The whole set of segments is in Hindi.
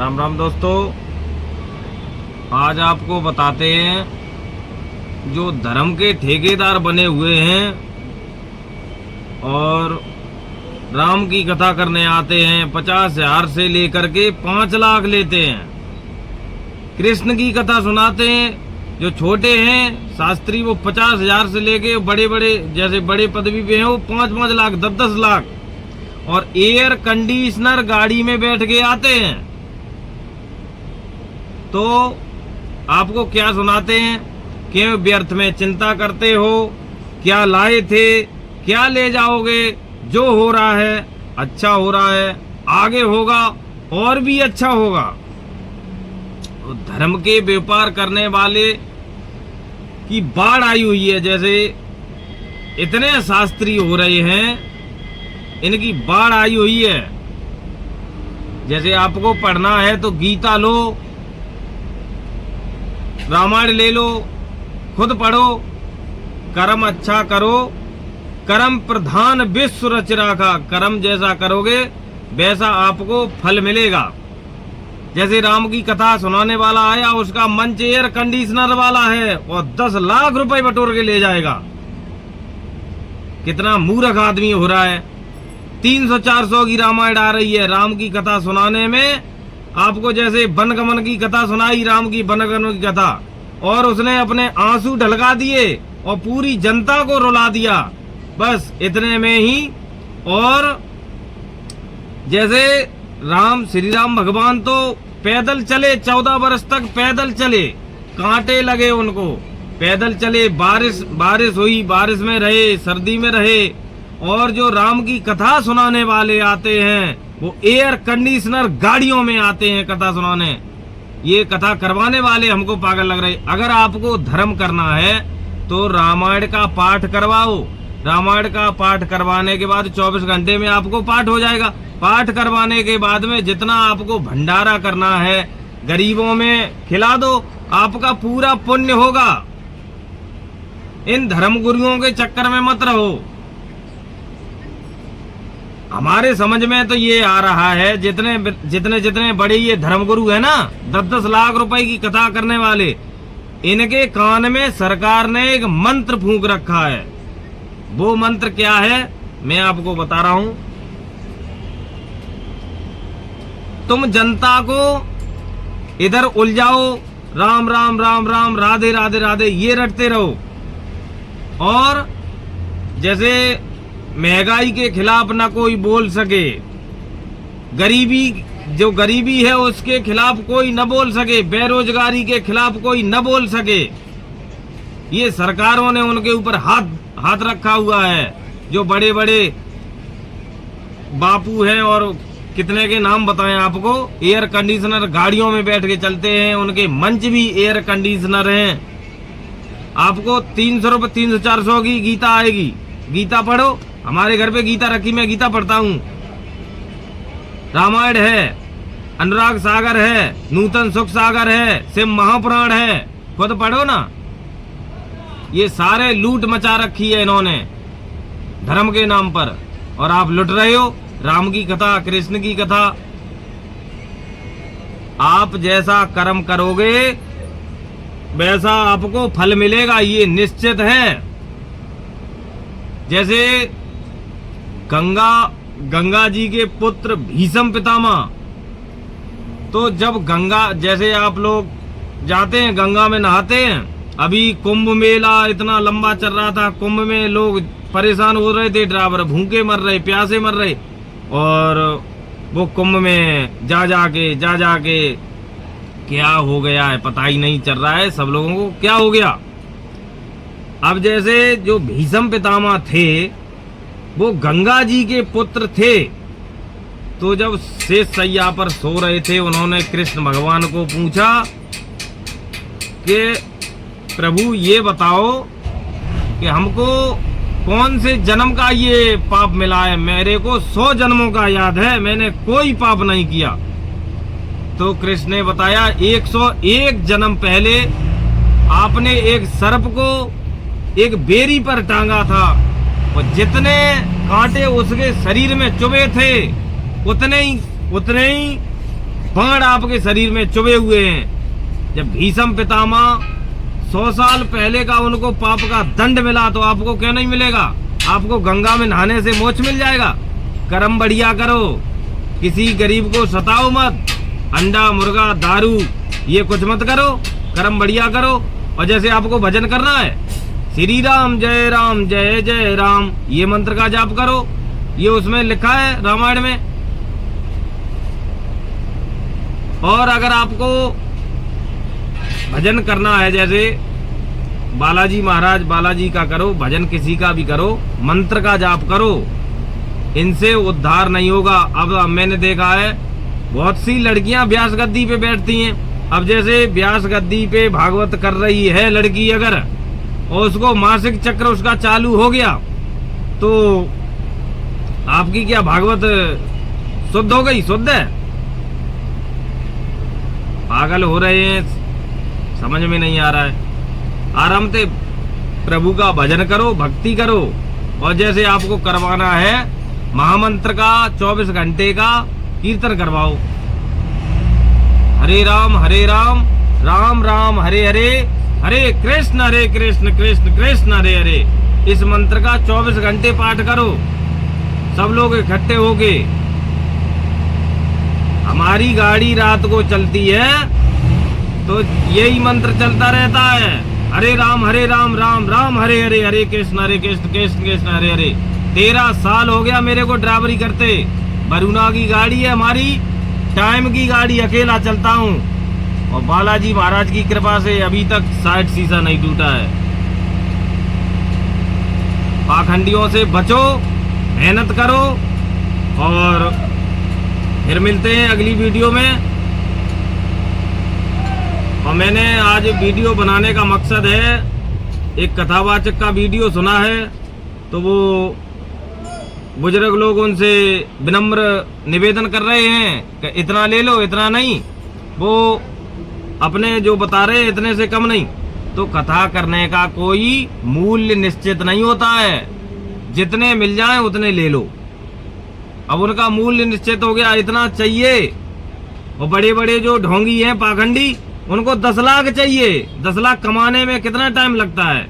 राम राम दोस्तों, आज आपको बताते हैं जो धर्म के ठेकेदार बने हुए हैं और राम की कथा करने आते हैं 50,000 से लेकर के 5 लाख लेते हैं। कृष्ण की कथा सुनाते हैं जो छोटे हैं शास्त्री, वो 50,000 से लेके बड़े बड़े जैसे बड़े पदवी पे हैं वो 5-5 लाख 10-10 लाख और एयर कंडीशनर गाड़ी में बैठ के आते हैं। तो आपको क्या सुनाते हैं? क्यों व्यर्थ में चिंता करते हो? क्या लाए थे, क्या ले जाओगे? जो हो रहा है अच्छा हो रहा है, आगे होगा और भी अच्छा होगा। तो धर्म के व्यापार करने वाले की बाढ़ आई हुई है। जैसे इतने शास्त्री हो रहे हैं, इनकी बाढ़ आई हुई है। जैसे आपको पढ़ना है तो गीता लो, रामायण ले लो, खुद पढ़ो, कर्म अच्छा करो, कर्म प्रधान विश्व रच राखा। कर्म जैसा करोगे वैसा आपको फल मिलेगा। जैसे राम की कथा सुनाने वाला आया, उसका मंच एयर कंडीशनर वाला है और 10 लाख रुपए बटोर के ले जाएगा। कितना मूर्ख आदमी हो रहा है। 300-400 की रामायण आ रही है राम की कथा सुनाने में। आपको जैसे वनगमन की कथा सुनाई, राम की वनगमन की कथा, और उसने अपने आंसू ढलका दिए और पूरी जनता को रुला दिया बस इतने में ही। और जैसे श्री राम भगवान तो पैदल चले, 14 वर्ष तक पैदल चले, कांटे लगे उनको, पैदल चले, बारिश हुई, बारिश में रहे, सर्दी में रहे। और जो राम की कथा सुनाने वाले आते हैं वो एयर कंडीशनर गाड़ियों में आते हैं कथा सुनाने। ये कथा करवाने वाले हमको पागल लग रहे। अगर आपको धर्म करना है तो रामायण का पाठ करवाओ। रामायण का पाठ करवाने के बाद 24 घंटे में आपको पाठ हो जाएगा। पाठ करवाने के बाद में जितना आपको भंडारा करना है गरीबों में खिला दो, आपका पूरा पुण्य होगा। इन धर्म गुरुओं के चक्कर में मत रहो। हमारे समझ में तो ये आ रहा है जितने बड़े ये धर्मगुरु है ना, 10-10 लाख रुपए की कथा करने वाले, इनके कान में सरकार ने एक मंत्र फूंक रखा है। वो मंत्र क्या है मैं आपको बता रहा हूं। तुम जनता को इधर उलझाओ, राम राम राम राम, राधे राधे राधे, ये रटते रहो। और जैसे महंगाई के खिलाफ ना कोई बोल सके, जो गरीबी है उसके खिलाफ कोई न बोल सके, बेरोजगारी के खिलाफ कोई न बोल सके, ये सरकारों ने उनके ऊपर हाथ रखा हुआ है। जो बड़े बड़े बापू हैं और कितने के नाम बताएं आपको, एयर कंडीशनर गाड़ियों में बैठ के चलते हैं, उनके मंच भी एयर कंडीशनर हैं। आपको 300 रुपये 300-400 की गीता आएगी, गीता पढ़ो। हमारे घर पे गीता रखी, मैं गीता पढ़ता हूँ। रामायण है, अनुराग सागर है, नूतन सुख सागर है, शिव महापुराण है, खुद पढ़ो ना। ये सारे लूट मचा रखी है इन्होंने धर्म के नाम पर, और आप लुट रहे हो। राम की कथा, कृष्ण की कथा, आप जैसा कर्म करोगे वैसा आपको फल मिलेगा, ये निश्चित है। जैसे गंगा जी के पुत्र भीष्म पितामह, तो जब जैसे आप लोग जाते हैं गंगा में नहाते हैं, अभी कुंभ मेला इतना लंबा चल रहा था, कुंभ में लोग परेशान हो रहे थे, ड्राइवर भूखे मर रहे, प्यासे मर रहे, और वो कुंभ में जा जाके क्या हो गया है पता ही नहीं चल रहा है सब लोगों को, क्या हो गया। अब जैसे जो भीष्म पितामह थे वो गंगा जी के पुत्र थे, तो जब शेष सैया पर सो रहे थे, उन्होंने कृष्ण भगवान को पूछा कि प्रभु ये बताओ कि हमको कौन से जन्म का ये पाप मिला है। मेरे को 100 जन्मों का याद है, मैंने कोई पाप नहीं किया। तो कृष्ण ने बताया 101 जन्म पहले आपने एक सर्प को एक बेरी पर टांगा था, और जितने कांटे उसके शरीर में चुभे थे उतने ही बाण आपके शरीर में चुभे हुए हैं। जब भीष्म पितामह 100 साल पहले का उनको पाप का दंड मिला तो आपको क्यों नहीं मिलेगा? आपको गंगा में नहाने से मोक्ष मिल जाएगा। कर्म बढ़िया करो, किसी गरीब को सताओ मत, अंडा मुर्गा दारू ये कुछ मत करो, कर्म बढ़िया करो। और जैसे आपको भजन करना है, श्री राम जय राम ये मंत्र का जाप करो, ये उसमें लिखा है रामायण में। और अगर आपको भजन करना है, जैसे बालाजी महाराज बालाजी का करो, भजन किसी का भी करो, मंत्र का जाप करो, इनसे उद्धार नहीं होगा। अब मैंने देखा है बहुत सी लड़कियां व्यास गद्दी पे बैठती हैं। अब जैसे व्यास गद्दी पे भागवत कर रही है लड़की, अगर और उसको मासिक चक्र उसका चालू हो गया तो आपकी क्या भागवत शुद्ध हो गई? शुद्ध है? पागल हो रहे हैं, समझ में नहीं आ रहा है। आराम से प्रभु का भजन करो, भक्ति करो। और जैसे आपको करवाना है महामंत्र का 24 घंटे का कीर्तन करवाओ, हरे राम राम राम हरे हरे, हरे कृष्ण कृष्ण कृष्ण हरे हरे। इस मंत्र का 24 घंटे पाठ करो, सब लोग इकट्ठे होके। हमारी गाड़ी रात को चलती है तो यही मंत्र चलता रहता है, हरे राम राम राम हरे हरे, हरे कृष्ण कृष्ण कृष्ण हरे हरे। 13 साल हो गया मेरे को ड्राइवरी करते। वरुणा की गाड़ी है हमारी, टाइम की गाड़ी, अकेला चलता हूँ। और बालाजी महाराज की कृपा से अभी तक 60 शीशा नहीं टूटा है। पाखंडियों से बचो, मेहनत करो। और फिर मिलते हैं अगली वीडियो में। और मैंने आज वीडियो बनाने का मकसद है, एक कथावाचक का वीडियो सुना है तो वो बुजुर्ग लोग उनसे विनम्र निवेदन कर रहे हैं कि इतना ले लो, इतना नहीं। वो अपने जो बता रहे हैं इतने से कम नहीं। तो कथा करने का कोई मूल्य निश्चित नहीं होता है, जितने मिल जाए उतने ले लो। अब उनका मूल्य निश्चित हो गया, इतना चाहिए। और बड़े बड़े जो ढोंगी हैं पाखंडी, उनको 10 लाख चाहिए। 10 लाख कमाने में कितना टाइम लगता है?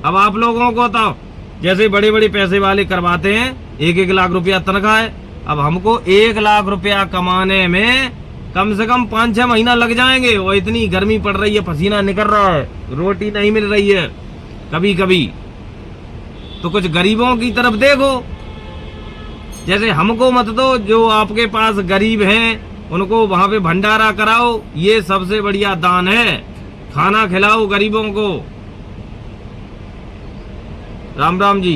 अब आप लोगों को तो जैसे बड़े बड़े पैसे वाले करवाते हैं 1-1 लाख रुपया तनख्वाह है। अब हमको 1 लाख रुपया कमाने में कम से कम 5-6 महीना लग जाएंगे। और इतनी गर्मी पड़ रही है, पसीना निकल रहा है, रोटी नहीं मिल रही है कभी कभी। तो कुछ गरीबों की तरफ देखो, जैसे हमको मत दो। जो आपके पास गरीब हैं उनको वहां पे भंडारा कराओ, ये सबसे बढ़िया दान है। खाना खिलाओ गरीबों को। राम राम जी।